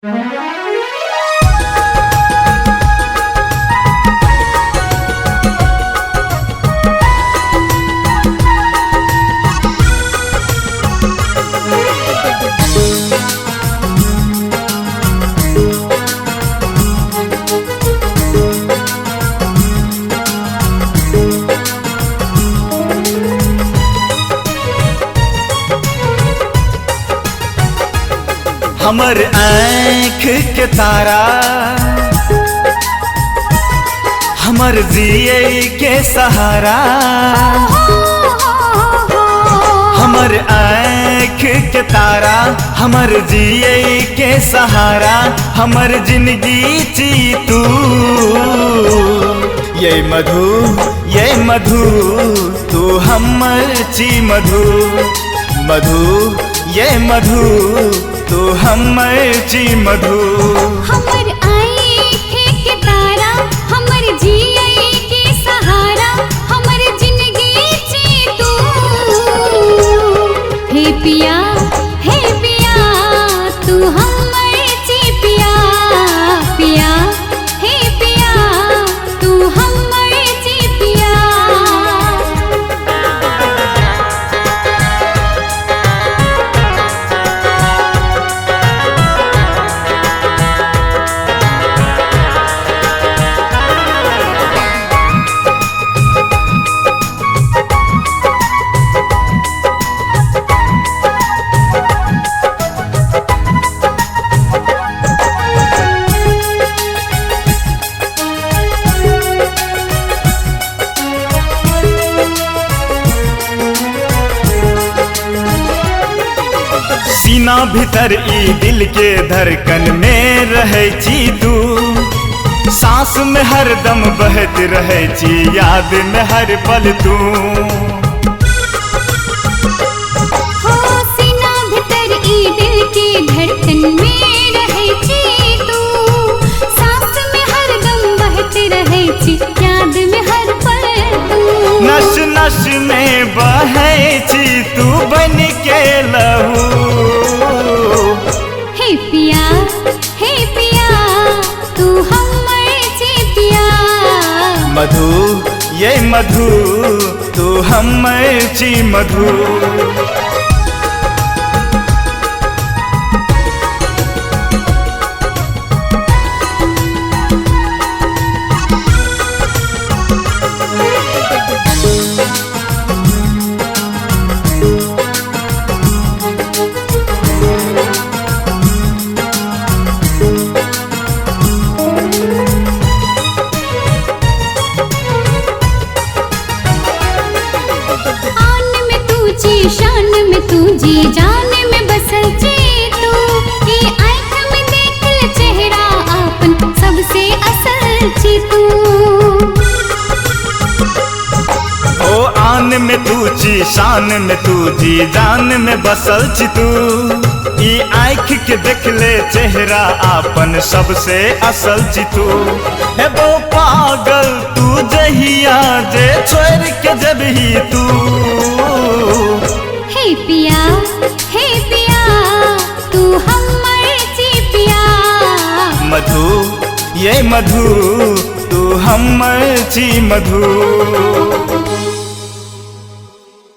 हमर आँख के तारा, हमर जिए के सहारा। हमर आँख के तारा, हमर जिए के सहारा। हमर जिंदगी ची तू, ये मधु ये मधु, तू हमर ची मधु। मधु ये मधु, तू हमर ची मधु। हमर आँख के तारा, हमर जिए के सहारा। हमर जिंदगी ची तू, हे पिया तू हमर ची पिया। पिया हे पिया, तू हमर ची पिया। सीना भीतर ई दिल के धड़कन में रहे छी तू। सांस में हरदम बहत रहे छी, याद में हर पल तू। हो सीना भीतर ई दिल के धड़कन में रहे छी तू। सांस में हरदम बहत रहे छी, याद में हर पल तू। नस नस में बहे छी तू बन के लहू। हे पिया तू हमर ची पिया। मधु ये मधु, तू हमर ची मधु। शान में तू जी, जान में बसल जी तू। ये आँख में देख ले चेहरा आपन, सबसे असल जी तू। ओ आन में तू ची, शान में तू जी, जान में बसल छी तू। ई आँख के देख ले चेहरा आपन, सबसे असल छी तू। हे वो पागल तू जहिया जे छोड़ के जब ही तू। हे पिया तू हमर ची पिया। मधु ये मधु, तू हमर ची मधु।